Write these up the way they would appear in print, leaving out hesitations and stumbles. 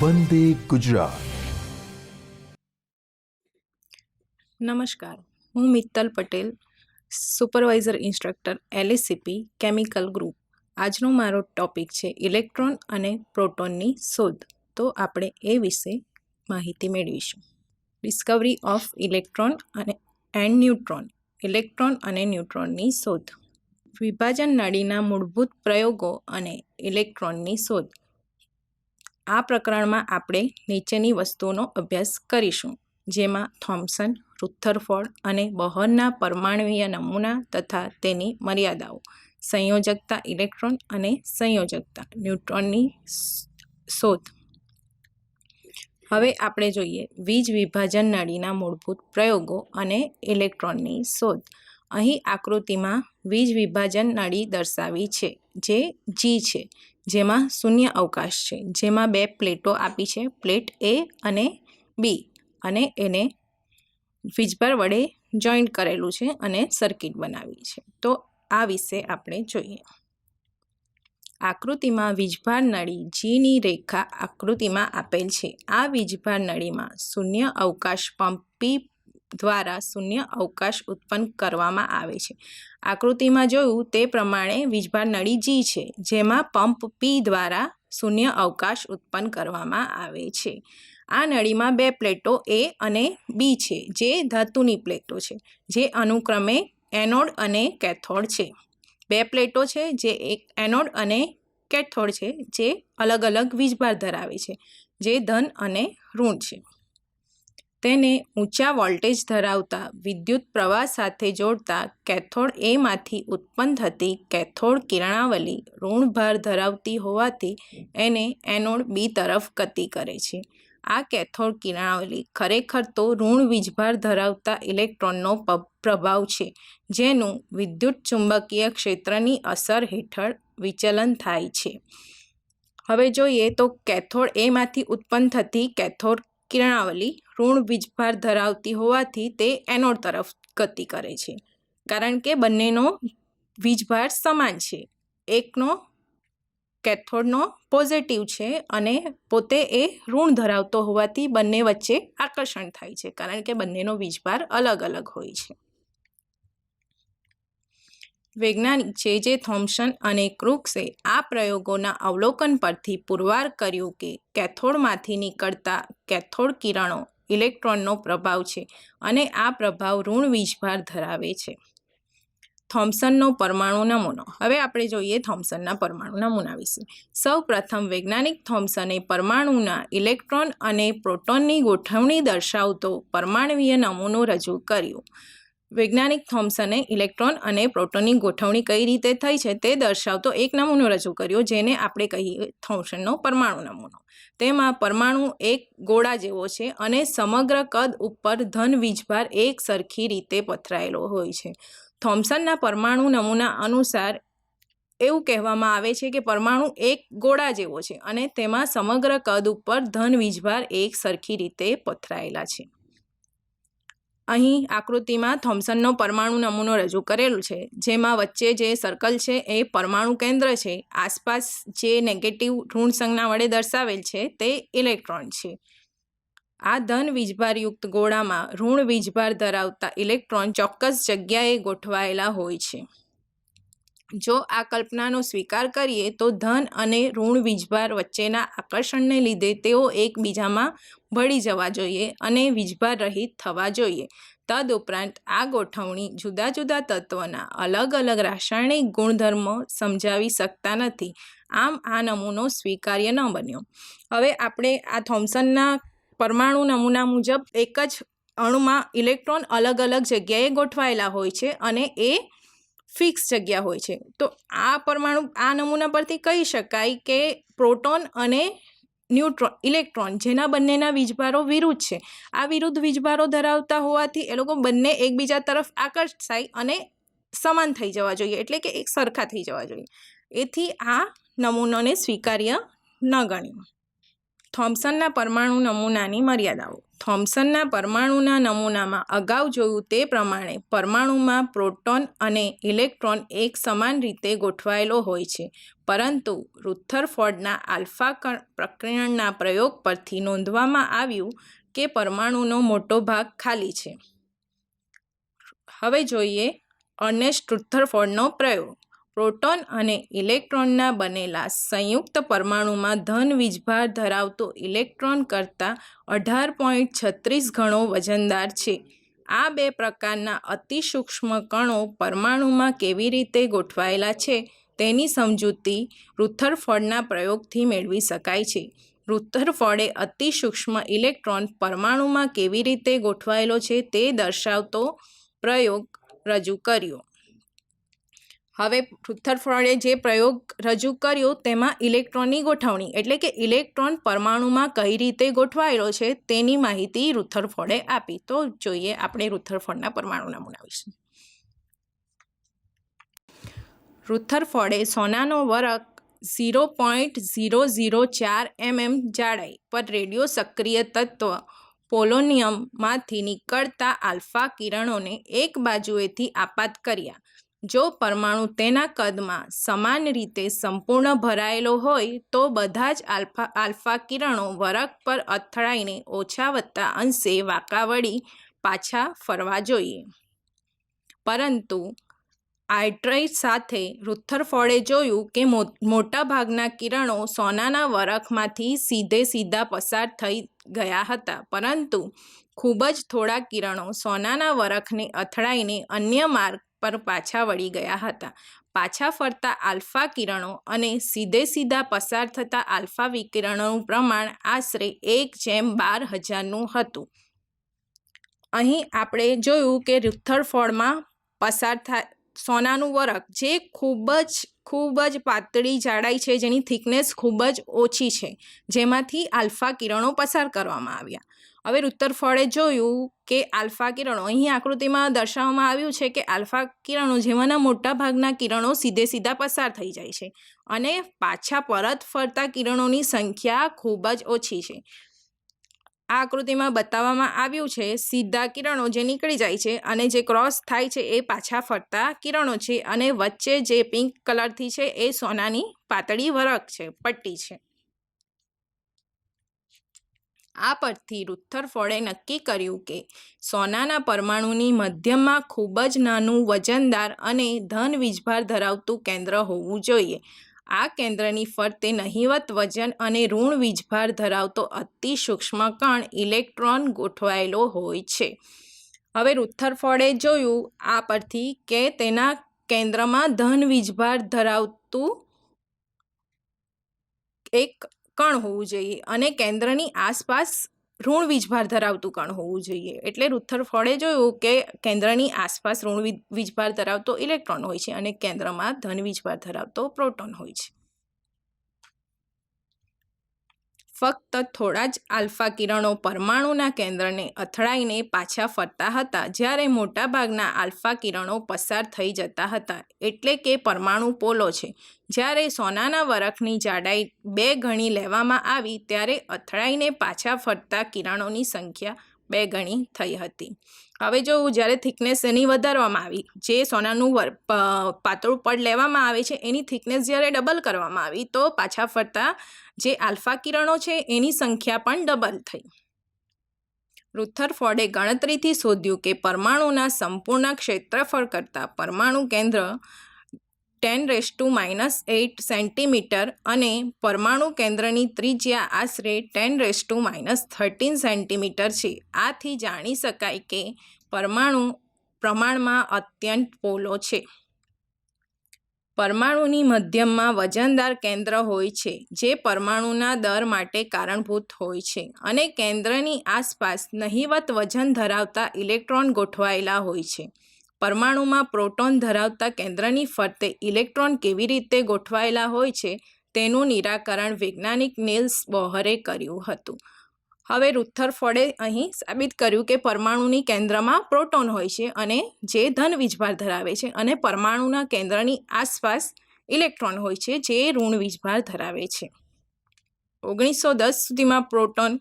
વંદે ગુજરાત। નમસ્કાર, હું Mittal Patel, supervisor instructor LSCP chemical group. આજનો મારો ટોપિક છે ઇલેક્ટ્રોન અને પ્રોટોનની શોધ। તો આપણે એ વિશે માહિતી મેળવીશું। Discovery of electron and neutron, electron અને ન્યુટ્રોનની શોધ। વિભાજન નળીના મૂળભૂત પ્રયોગો અને ઇલેક્ટ્રોનની શોધ। આ પ્રકરણમાં આપણે નીચેની વસ્તુઓનો અભ્યાસ કરીશું, જેમાં થોમ્સન, રુથરફોર્ડ અને બોહરના પરમાણુય નમૂના તથા તેની મર્યાદાઓ, સંયોજકતા ઇલેક્ટ્રોન અને સંયોજકતા ન્યુટ્રોનની શોધ। હવે આપણે જોઈએ વીજ વિભાજન નળીના મૂળભૂત પ્રયોગો અને ઇલેક્ટ્રોનની શોધ। અહીં આકૃતિમાં વીજ વિભાજન નળી દર્શાવી છે, જે G છે, જેમાં શૂન્ય અવકાશ છે, જેમાં બે પ્લેટો આપી છે, પ્લેટ A અને B, અને એને વીજભાર વડે જોઈન્ટ કરેલું છે અને સર્કિટ બનાવી છે। તો આ વિશે આપણે જોઈએ। આકૃતિમાં વીજભાર નળી Gની રેખા આકૃતિમાં આપેલ છે। આ વીજભાર નળીમાં શૂન્ય અવકાશ પંપ P દ્વારા શૂન્ય અવકાશ ઉત્પન્ન કરવામાં આવે છે। આકૃતિમાં જોયું તે પ્રમાણે વીજભાર નળી G છે, જેમાં પંપ P દ્વારા શૂન્ય અવકાશ ઉત્પન્ન કરવામાં આવે છે। આ નળીમાં બે પ્લેટો A અને B છે, જે ધાતુની પ્લેટો છે, જે અનુક્રમે એનોડ અને કેથોડ છે। બે પ્લેટો છે જે એક એનોડ અને કેથોડ છે, જે અલગ અલગ વીજભાર ધરાવે છે, જે ધન અને ઋણ છે। તેને ઊંચા વોલ્ટેજ ધરાવતા વિદ્યુત પ્રવાહ સાથે જોડતા કેથોડ A માંથી ઉત્પન્ન થતી કેથોડ કિરણાવલી ઋણભાર ધરાવતી હોવાથી એને એનોડ B તરફ ગતિ કરે છે। આ કેથોડ કિરણાવલી ખરેખર તો ઋણ વીજભાર ધરાવતા ઇલેક્ટ્રોનનો પ્રભાવ છે, જેનું વિદ્યુત ચુંબકીય ક્ષેત્રની અસર હેઠળ વિચલન થાય છે। હવે જોઈએ તો કેથોડ A માંથી ઉત્પન્ન થતી કેથોડ કિરણાવલી ઋણ વીજભાર ધરાવતી હોવાથી તે એનોડ તરફ ગતિ કરે છે, કારણ કે બંનેનો વીજભાર સમાન છે। એકનો કેથોડનો પોઝિટિવ છે અને પોતે એ ઋણ ધરાવતો હોવાથી બંને વચ્ચે આકર્ષણ થાય છે, કારણ કે બંનેનો વીજભાર અલગ અલગ હોય છે। વૈજ્ઞાનિક J.J. થોમ્સન અને ક્રુક્સે આ પ્રયોગોના અવલોકન પરથી પુરવાર કર્યું કે કેથોડમાંથી નીકળતા કેથોડ કિરણો ઇલેક્ટ્રોનનો પ્રભાવ છે અને આ પ્રભાવ ઋણ વીજભાર ધરાવે છે। થોમ્સનનો પરમાણુ નમૂનો। હવે આપણે જોઈએ થોમ્સનના પરમાણુ નમૂના વિશે। સૌ પ્રથમ વૈજ્ઞાનિક થોમ્સને પરમાણુના ઇલેક્ટ્રોન અને પ્રોટોનની ગોઠવણી દર્શાવતો પરમાણુય નમૂનો રજૂ કર્યો। વૈજ્ઞાનિક થોમ્સને ઇલેક્ટ્રોન અને પ્રોટોનની ગોઠવણી કઈ રીતે થઈ છે તે દર્શાવતો એક નમૂનો રજૂ કર્યો, જેને આપણે કહીએ થોમ્સનનો પરમાણુ નમૂનો। તેમાં પરમાણુ એક ગોળા જેવો છે અને સમગ્ર કદ ઉપર ધન વીજભાર એક સરખી રીતે પથરાયેલો હોય છે। થોમ્સનના પરમાણુ નમૂના અનુસાર એવું કહેવામાં આવે છે કે પરમાણુ એક ગોળા જેવો છે અને તેમાં સમગ્ર કદ ઉપર ધન વીજભાર એક સરખી રીતે પથરાયેલા છે। અહીં આકૃતિમાં થોમ્સનનો પરમાણુ નમૂનો રજૂ કરેલું છે, જેમાં વચ્ચે જે સર્કલ છે એ પરમાણુ કેન્દ્ર છે, આસપાસ જે નેગેટિવ ઋણ સંજ્ઞા વડે દર્શાવેલ છે તે ઇલેક્ટ્રોન છે। આ ધન વીજભારયુક્ત ગોળામાં ઋણ વીજભાર ધરાવતા ઇલેક્ટ્રોન ચોક્કસ જગ્યાએ ગોઠવાયેલા હોય છે। જો આ કલ્પનાનો સ્વીકાર કરીએ તો ધન અને ઋણ વીજભાર વચ્ચેના આકર્ષણને લીધે તેઓ એકબીજામાં ભળી જવા જોઈએ અને વીજભાર રહિત થવા જોઈએ। તદુપરાંત આ ગોઠવણી જુદા જુદા તત્વના અલગ અલગ રાસાયણિક ગુણધર્મો સમજાવી શકતા નથી, આમ આ નમૂનો સ્વીકાર્ય ન બન્યો। હવે આપણે આ થોમ્સનના પરમાણુ નમૂના મુજબ એક જ અણુમાં ઇલેક્ટ્રોન અલગ અલગ જગ્યાએ ગોઠવાયેલા હોય છે અને એ ફિક્સ જગ્યા હોય છે। તો આ નમૂના પરથી કહી શકાય કે પ્રોટોન અને ઇલેક્ટ્રોન જેના બંનેના વીજભારો વિરુદ્ધ છે, આ વિરુદ્ધ વીજભારો ધરાવતા હોવાથી એ લોકો બંને એકબીજા તરફ આકર્ષાય અને સમાન થઈ જવા જોઈએ, એટલે કે એક સરખા થઈ જવા જોઈએ। એથી આ નમૂનાને સ્વીકાર્ય ન ગણ્યો। થોમ્સનના પરમાણુ નમૂનાની મર્યાદાઓ. થોમ્સનના પરમાણુના નમૂનામાં અગાઉ જોયું તે પ્રમાણે પરમાણુમાં પ્રોટોન અને ઇલેક્ટ્રોન એક સમાન રીતે ગોઠવાયેલો હોય છે, પરંતુ રુથરફોર્ડના આલ્ફા પ્રકીર્ણનના પ્રયોગ પરથી નોંધવામાં આવ્યું કે પરમાણુનો મોટો ભાગ ખાલી છે. હવે જોઈએ અર્નેસ્ટ રુથરફોર્ડનો પ્રયોગ. પ્રોટોન અને ઇલેક્ટ્રોનના બનેલા સંયુક્ત પરમાણુમાં ધન વીજભાર ધરાવતો ઇલેક્ટ્રોન કરતાં 18.36 ગણો વજનદાર છે. આ બે પ્રકારના અતિસૂક્ષ્મ કણો પરમાણુમાં કેવી રીતે ગોઠવાયેલા છે તેની સમજૂતી રુથરફોર્ડના પ્રયોગથી મેળવી શકાય છે. રુથરફોર્ડે અતિસૂક્ષ્મ ઇલેક્ટ્રોન પરમાણુમાં કેવી રીતે ગોઠવાયેલો છે તે દર્શાવતો પ્રયોગ રજૂ કર્યો. હવે રુથરફોર્ડે જે પ્રયોગ રજૂ કર્યો તેમાં ઇલેક્ટ્રોનની ગોઠવણી એટલે કે ઇલેક્ટ્રોન પરમાણુમાં કઈ રીતે ગોઠવાયેલો છે તેની માહિતી રુથરફોર્ડે આપી. તો જોઈએ આપણે રુથરફોર્ડના પરમાણુ નમૂના વિશે. રુથરફોર્ડે સોનાનો વરખ 0.004 mm જાડાઈ પર રેડિયો સક્રિય તત્વ પોલોનિયમમાંથી નીકળતા આલ્ફા કિરણોને એક બાજુએથી આપાત કર્યા. જો પરમાણુ તેના કદમાં સમાન રીતે સંપૂર્ણ ભરાયેલો હોય તો બધા જ આલ્ફા કિરણો વરખ પર અથડાઈને ઓછા વત્તા અંશે વાંકા વળી પાછા ફરવા જોઈએ. પરંતુ આર્ટરાઇટ સાથે રુથરફોર્ડે જોયું કે મોટાભાગના કિરણો સોનાના વરખમાંથી સીધા પસાર થઈ ગયા હતા, પરંતુ ખૂબ જ થોડા કિરણો સોનાના વરખને અથડાઈને અન્ય માર્ગ પર પાછા વળી ગયા હતા. પાછા ફરતા આલ્ફા કિરણો અને સીધા પસાર થતા આલ્ફા વિકિરણોનું પ્રમાણ આશરે 1:12000 હતું. અહીં આપણે જોયું કે રુથરફોર્ડમાં પસાર થાય સોનાનું વરખ જે ખૂબ જ પાતળી જાડાઈ છે, જેની થિકનેસ ખૂબ જ ઓછી છે, જેમાંથી આલ્ફા કિરણો પસાર કરવામાં આવ્યા. હવે રુથરફોર્ડે જોયું કે આલ્ફા કિરણો અહીં આકૃતિમાં દર્શાવવામાં આવ્યું છે કે આલ્ફા કિરણો જેમાંના મોટા ભાગના કિરણો સીધા પસાર થઈ જાય છે અને પાછા પરત ફરતા કિરણોની સંખ્યા ખૂબ જ ઓછી છે. આ આકૃતિમાં બતાવવામાં આવ્યું છે સીધા કિરણો જે નીકળી જાય છે અને જે ક્રોસ થાય છે એ પાછા ફરતા કિરણો છે, અને વચ્ચે જે પિંક કલરથી છે એ સોનાની પાતળી વરખ છે, પટ્ટી છે. આ પરથી રુથરફોર્ડે નક્કી કર્યું કે સોનાના પરમાણુની મધ્યમાં ખૂબ જ નાનું વજનદાર અને ધન વીજભાર ધરાવતું કેન્દ્ર હોવું જોઈએ. આ કેન્દ્રની ફરતે નહિવત વજન અને ઋણ વીજભાર ધરાવતો અતિસૂક્ષ્મ કણ ઇલેક્ટ્રોન ગોઠવાયેલો હોય છે. હવે રુથરફોર્ડે જોયું આ પરથી કે તેના કેન્દ્રમાં ધન વીજભાર ધરાવતું એક કણ હોવું જોઈએ અને કેન્દ્રની આસપાસ ઋણ વીજભાર ધરાવતું કણ હોવું જોઈએ. એટલે રુથરફોર્ડે જોયું કે કેન્દ્રની આસપાસ ઋણ વીજભાર ધરાવતો ઇલેક્ટ્રોન હોય છે અને કેન્દ્રમાં ધન વીજભાર ધરાવતો પ્રોટોન હોય છે. ફક્ત થોડા જ આલ્ફા કિરણો પરમાણુના કેન્દ્રને અથડાઈને પાછા ફરતા હતા, જ્યારે મોટાભાગના આલ્ફા કિરણો પસાર થઈ જતા હતા. એટલે કે પરમાણુ પોલો છે. જ્યારે સોનાના વરખની જાડાઈ 2 ગણી લેવામાં આવી ત્યારે અથડાઈને પાછા ફરતા કિરણોની સંખ્યા 2 ગણી થઈ હતી. હવે જો જ્યારે થિકનેસ એની વધારવામાં આવી, જે સોનાનું પાતળું પડ લેવામાં આવે છે એની થિકનેસ જ્યારે ડબલ કરવામાં આવી તો પાછા ફરતા જે આલ્ફા કિરણો છે એની સંખ્યા પણ ડબલ થઈ. રુથરફોર્ડે ગણતરીથી શોધ્યું કે પરમાણુના સંપૂર્ણ ક્ષેત્રફળ કરતાં પરમાણુ કેન્દ્ર 10⁻⁸ સેન્ટીમીટર અને પરમાણુ કેન્દ્રની ત્રિજ્યા આશરે 10⁻13 સેન્ટીમીટર છે. આથી જાણી શકાય કે પરમાણુ પ્રમાણમાં અત્યંત પોલો છે. પરમાણુની મધ્યમાં વજનદાર કેન્દ્ર હોય છે જે પરમાણુના દર માટે કારણભૂત હોય છે, અને કેન્દ્રની આસપાસ નહિવત વજન ધરાવતા ઇલેક્ટ્રોન ગોઠવાયેલા હોય છે. પરમાણુમાં પ્રોટોન ધરાવતા કેન્દ્રની ફરતે ઇલેક્ટ્રોન કેવી રીતે ગોઠવાયેલા હોય છે તેનું નિરાકરણ વૈજ્ઞાનિક નિલ્સ બોહરે કર્યું હતું. હવે રુથરફોર્ડે અહીં સાબિત કર્યું કે પરમાણુની કેન્દ્રમાં પ્રોટોન હોય છે અને જે ધન વીજભાર ધરાવે છે, અને પરમાણુના કેન્દ્રની આસપાસ ઇલેક્ટ્રોન હોય છે જે ઋણ વીજભાર ધરાવે છે. 1910 સુધીમાં પ્રોટોન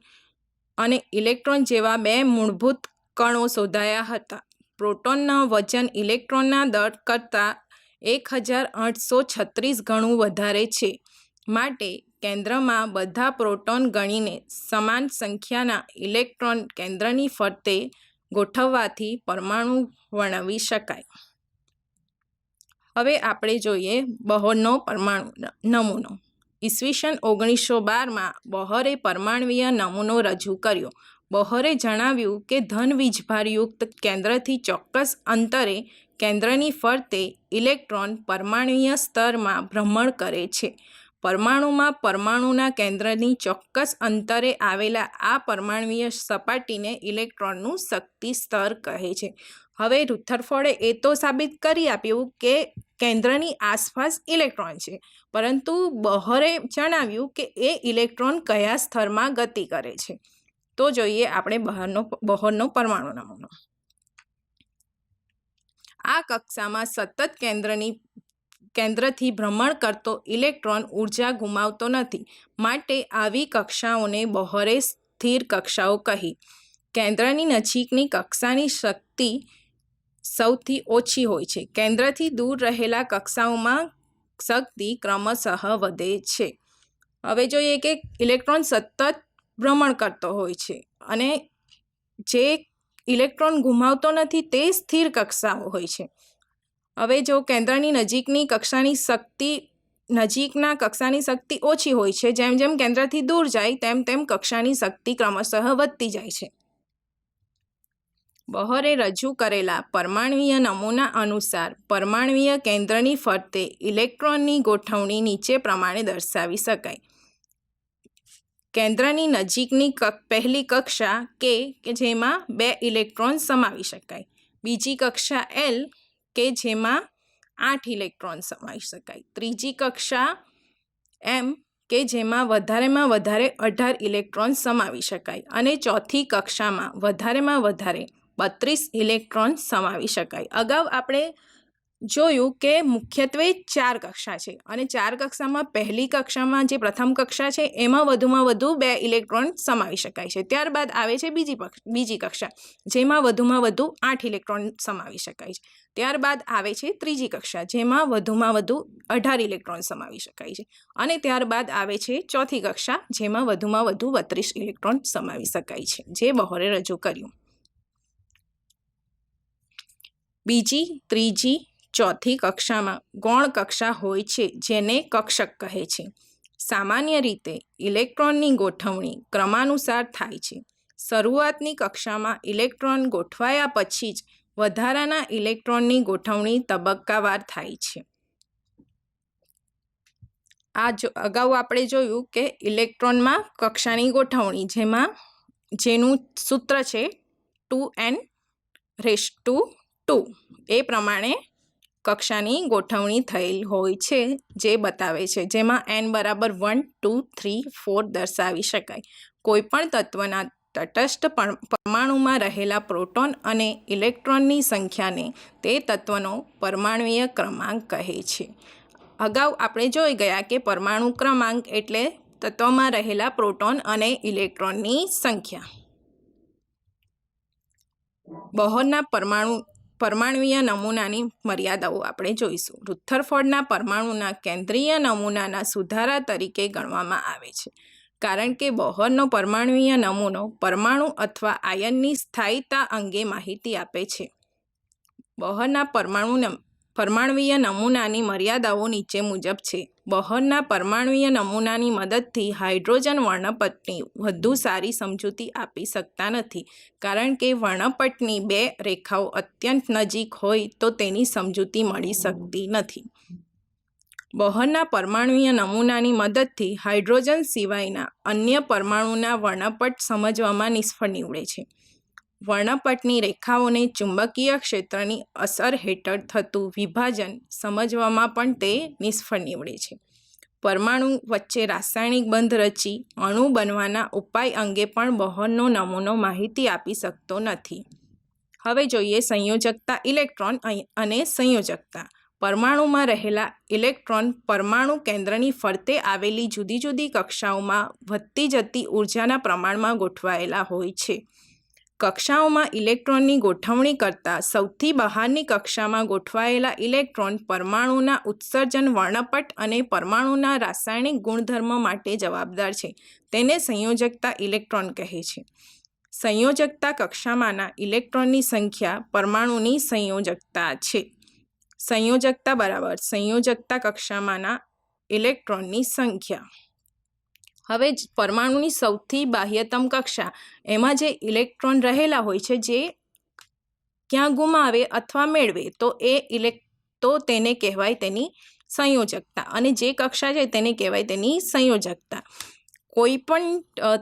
અને ઇલેક્ટ્રોન જેવા બે મૂળભૂત કણો શોધાયા હતા. પ્રોટોનના વજન ઇલેક્ટ્રોનના દળ કરતાં 1836 ગણું વધારે છે. માટે કેન્દ્રમાં બધા પ્રોટોન ગણીને સમાન સંખ્યાના ઇલેક્ટ્રોન કેન્દ્રની ફરતે ગોઠવવાથી પરમાણુ વર્ણવી શકાય. હવે આપણે જોઈએ બોહરનો પરમાણુ નમૂનો. ઈસવીસન 1912માં બોહરે પરમાણ્વીય નમૂનો રજૂ કર્યો. બોહરે જણાવ્યું કે ધન વીજભારયુક્ત કેન્દ્રથી ચોક્કસ અંતરે કેન્દ્રની ફરતે ઇલેક્ટ્રોન પરમાણ્વીય સ્તરમાં ભ્રમણ કરે છે. પરમાણુમાં પરમાણુના કેન્દ્રની ચોક્કસ અંતરે આવેલા આ પરમાણ્વીય સપાટીને ઇલેક્ટ્રોનનું શક્તિ સ્તર કહે છે. હવે રુથરફોર્ડે એ તો સાબિત કરી આપ્યું કે કેન્દ્રની આસપાસ ઇલેક્ટ્રોન છે, પરંતુ બોહરે જણાવ્યું કે એ ઇલેક્ટ્રોન કયા સ્તરમાં ગતિ કરે છે. તો જોઈએ આપણે બોહરનો પરમાણુ નમૂનો. આ કક્ષામાં સતત કેન્દ્રથી ભ્રમણ કરતો ઇલેક્ટ્રોન ઉર્જા ગુમાવતો નથી. માટે આવી કક્ષાઓને બોહરે સ્થિર કક્ષાઓ કહી. કેન્દ્રની નજીકની કક્ષાની શક્તિ સૌથી ઓછી હોય છે. કેન્દ્રથી દૂર રહેલા કક્ષાઓમાં શક્તિ ક્રમશઃ વધે છે. હવે જોઈએ કે ઇલેક્ટ્રોન સતત ભ્રમણ કરતો હોય છે અને જે ઇલેક્ટ્રોન ગુમાવતો નથી તે સ્થિર કક્ષાઓ હોય છે. હવે જો કેન્દ્રની નજીકના કક્ષાની શક્તિ ઓછી હોય છે, જેમ જેમ કેન્દ્રથી દૂર જાય તેમ તેમ કક્ષાની શક્તિ ક્રમશઃ વધતી જાય છે. બોહરે રજૂ કરેલા પરમાણ્વીય નમૂના અનુસાર પરમાણ્વીય કેન્દ્રની ફરતે ઇલેક્ટ્રોનની ગોઠવણી નીચે પ્રમાણે દર્શાવી શકાય. કેન્દ્રની નજીકની પહેલી કક્ષા કે જેમાં 2 ઇલેક્ટ્રોન સમાવી શકાય. બીજી કક્ષા L કે જેમાં 8 ઇલેક્ટ્રોન સમાવી શકાય. ત્રીજી કક્ષા M કે જેમાં વધારેમાં વધારે 18 ઇલેક્ટ્રોન સમાવી શકાય. અને ચોથી કક્ષામાં વધારેમાં વધારે 32 ઇલેક્ટ્રોન સમાવી શકાય. અગાઉ આપણે જોયું કે મુખ્યત્વે 4 કક્ષા છે અને 4 કક્ષામાં પહેલી કક્ષામાં જે પ્રથમ કક્ષા છે એમાં વધુમાં વધુ 2 ઇલેક્ટ્રોન સમાવી શકાય છે. ત્યારબાદ આવે છે બીજી કક્ષા જેમાં વધુમાં વધુ 8 ઇલેક્ટ્રોન સમાવી શકાય છે. ત્યારબાદ આવે છે ત્રીજી કક્ષા જેમાં વધુમાં વધુ 18 ઇલેક્ટ્રોન સમાવી શકાય છે. અને ત્યારબાદ આવે છે ચોથી કક્ષા જેમાં વધુમાં વધુ 32 ઇલેક્ટ્રોન સમાવી શકાય છે, જે બોહરે રજૂ કર્યું. બીજી, ત્રીજી, ચોથી કક્ષામાં ગૌણ કક્ષા હોય છે જેને કક્ષક કહે છે. સામાન્ય રીતે ઇલેક્ટ્રોનની ગોઠવણી ક્રમાનુસાર થાય છે. શરૂઆતની કક્ષામાં ઇલેક્ટ્રોન ગોઠવાયા પછી જ વધારાના ઇલેક્ટ્રોનની ગોઠવણી તબક્કાવાર થાય છે. અગાઉ આપણે જોયું કે ઇલેક્ટ્રોનમાં કક્ષાની ગોઠવણી જેનું સૂત્ર છે 2n⁻². એ પ્રમાણે કક્ષાની ગોઠવણી થયેલ હોય છે જે બતાવે છે, જેમાં n બરાબર 1, 2, 3, 4 દર્શાવી શકાય. કોઈપણ તત્વના તટસ્થ પરમાણુમાં રહેલા પ્રોટોન અને ઇલેક્ટ્રોનની સંખ્યાને તે તત્વનો પરમાણ્વીય ક્રમાંક કહે છે. અગાઉ આપણે જોઈ ગયા કે પરમાણુ ક્રમાંક એટલે તત્વમાં રહેલા પ્રોટોન અને ઇલેક્ટ્રોનની સંખ્યા. બોહરના પરમાણ્વીય નમૂનાની મર્યાદાઓ આપણે જોઈશું. રુથરફોર્ડના પરમાણુના કેન્દ્રીય નમૂનાના સુધારા તરીકે ગણવામાં આવે છે, કારણ કે બોહરનો પરમાણ્વીય નમૂનો પરમાણુ અથવા આયનની સ્થાયીતા અંગે માહિતી આપે છે. બોહરના પરમાણ્વીય નમૂનાની મર્યાદાઓ નીચે મુજબ છે. બોહરના પરમાણ્વીય નમૂનાની મદદથી હાઇડ્રોજન વર્ણપટની વધુ સારી સમજૂતી આપી શકતા નથી, કારણ કે વર્ણપટની 2 રેખાઓ અત્યંત નજીક હોય તો તેની સમજૂતી મળી શકતી નથી. બોહરના પરમાણ્વીય નમૂનાની મદદથી હાઇડ્રોજન સિવાયના અન્ય પરમાણુના વર્ણપટ સમજવામાં નિષ્ફળ નીવડે છે. વર્ણપટની રેખાઓને ચુંબકીય ક્ષેત્રની અસર હેઠળ થતું વિભાજન સમજવામાં પણ તે નિષ્ફળ નીવડે છે. પરમાણુ વચ્ચે રાસાયણિક બંધ રચી અણુ બનવાના ઉપાય અંગે પણ બોહરનો નમૂનો માહિતી આપી શકતો નથી. હવે જોઈએ સંયોજકતા ઇલેક્ટ્રોન અને સંયોજકતા. પરમાણુમાં રહેલા ઇલેક્ટ્રોન પરમાણુ કેન્દ્રની ફરતે આવેલી જુદી જુદી કક્ષાઓમાં વધતી જતી ઉર્જાના પ્રમાણમાં ગોઠવાયેલા હોય છે. કક્ષાઓમાં ઇલેક્ટ્રોનની ગોઠવણી કરતાં સૌથી બહારની કક્ષામાં ગોઠવાયેલા ઇલેક્ટ્રોન પરમાણુના ઉત્સર્જન વર્ણપટ અને પરમાણુના રાસાયણિક ગુણધર્મ માટે જવાબદાર છે. તેને સંયોજકતા ઇલેક્ટ્રોન કહે છે. સંયોજકતા કક્ષામાંના ઇલેક્ટ્રોનની સંખ્યા પરમાણુની સંયોજકતા છે. સંયોજકતા બરાબર સંયોજકતા કક્ષામાંના ઇલેક્ટ્રોનની સંખ્યા. હવે પરમાણુની સૌથી બાહ્યતમ કક્ષા, એમાં જે ઇલેક્ટ્રોન રહેલા હોય છે, જે ક્યાં ગુમાવે અથવા મેળવે તો તેને કહેવાય તેની સંયોજકતા, અને જે કક્ષા છે તેને કહેવાય તેની સંયોજકતા. કોઈ પણ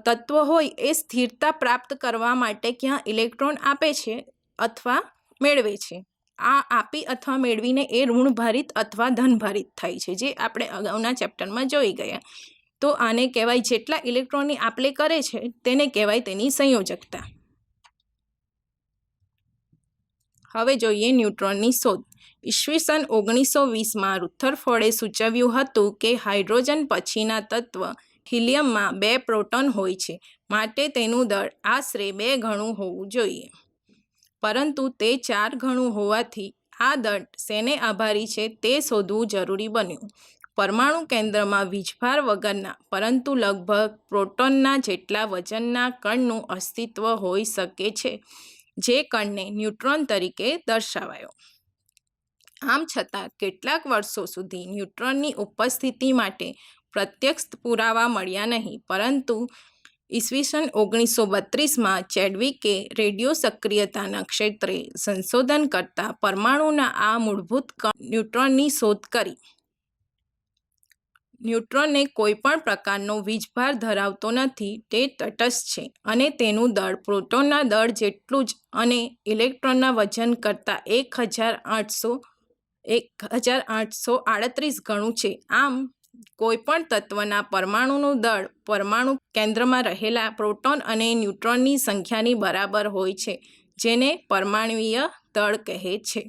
તત્વ હોય એ સ્થિરતા પ્રાપ્ત કરવા માટે ક્યાં ઇલેક્ટ્રોન આપે છે અથવા મેળવે છે. આ આપી અથવા મેળવીને એ ઋણભારિત અથવા ધનભારિત થાય છે, જે આપણે અગાઉના ચેપ્ટરમાં જોઈ ગયા. તો આને કહેવાય, જેટલા ઇલેક્ટ્રોનની આપલે કરે છે તેને કહેવાય તેની સંયોજકતા. હવે જોઈએ ન્યુટ્રોનની શોધ. ઈસવીસન 1920માં રુથરફોર્ડે સૂચવ્યું હતું કે હાઇડ્રોજન પછીના તત્વ હિલિયમમાં 2 પ્રોટોન હોય છે, માટે તેનું દળ આશરે 2 ગણું હોવું જોઈએ. પરંતુ તે 4 ગણું હોવાથી આ દળ શેને આભારી છે તે શોધવું જરૂરી બન્યું. પરમાણુ કેન્દ્રમાં વીજભાર વગરના પરંતુ લગભગ પ્રોટોનના જેટલા વજનના કણનું અસ્તિત્વ હોઈ શકે છે, જે કણને ન્યુટ્રોન તરીકે દર્શાવાયો. આમ છતાં કેટલાક વર્ષો સુધી ન્યુટ્રોનની ઉપસ્થિતિ માટે પ્રત્યક્ષ પુરાવા મળ્યા નહીં, પરંતુ ઈસવીસન 1932માં ચેડવિકે રેડિયો સક્રિયતાના ક્ષેત્રે સંશોધન કરતા પરમાણુના આ મૂળભૂત કણ ન્યુટ્રોનની શોધ કરી. ન્યુટ્રોનને કોઈપણ પ્રકારનો વીજભાર ધરાવતો નથી, તે તટસ્થ છે અને તેનું દળ પ્રોટોનના દળ જેટલું જ અને ઇલેક્ટ્રોનના વજન કરતાં 1838 ગણું છે. આમ કોઈપણ તત્વના પરમાણુનું દળ પરમાણુ કેન્દ્રમાં રહેલા પ્રોટોન અને ન્યુટ્રોનની સંખ્યાની બરાબર હોય છે, જેને પરમાણ્વીય દળ કહે છે.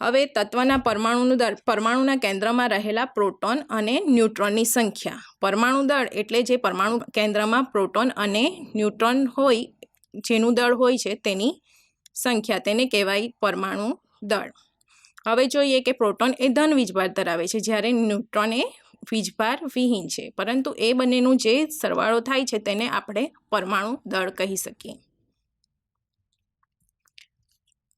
હવે તત્વના પરમાણુનું દળ પરમાણુના કેન્દ્રમાં રહેલા પ્રોટોન અને ન્યુટ્રોનની સંખ્યા. પરમાણુ દળ એટલે જે પરમાણુ કેન્દ્રમાં પ્રોટોન અને ન્યુટ્રોન હોય, જેનું દળ હોય છે તેની સંખ્યા, તેને કહેવાય પરમાણુ દળ. હવે જોઈએ કે પ્રોટોન એ ધન વીજભાર ધરાવે છે, જ્યારે ન્યુટ્રોન એ વીજભાર વિહીન છે, પરંતુ એ બંનેનું જે સરવાળો થાય છે તેને આપણે પરમાણુ દળ કહી શકીએ.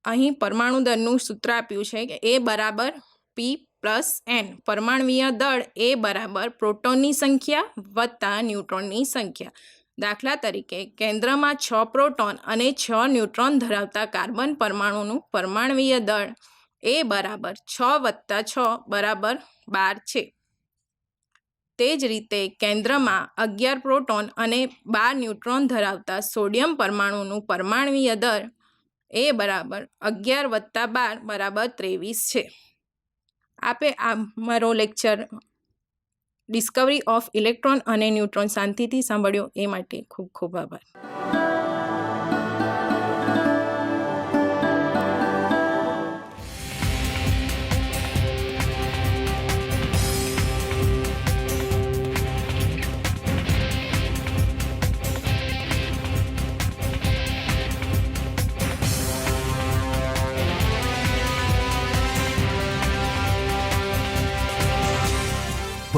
અહીં પરમાણુ દળનું સૂત્ર આપ્યું છે કે A બરાબર P+N. પરમાણ્વીય દળ A બરાબર પ્રોટોનની સંખ્યા વત્તા ન્યુટ્રોનની સંખ્યા. દાખલા તરીકે કેન્દ્રમાં 6 પ્રોટોન અને 6 ન્યુટ્રોન ધરાવતા કાર્બન પરમાણુનું પરમાણ્વીય દળ A બરાબર 6 વત્તા 6 બરાબર 12 છે. તે જ રીતે કેન્દ્રમાં 11 પ્રોટોન અને 12 ન્યુટ્રોન ધરાવતા સોડિયમ પરમાણુનું પરમાણ્વીય દળ A બરાબર 11 વત્તા 12 બરાબર 23 છે. આપે આ મારો લેક્ચર ડિસ્કવરી ઓફ ઇલેક્ટ્રોન અને ન્યુટ્રોન શાંતિથી સાંભળ્યો એ માટે ખૂબ ખૂબ આભાર.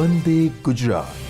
વંદે ગુજરાત.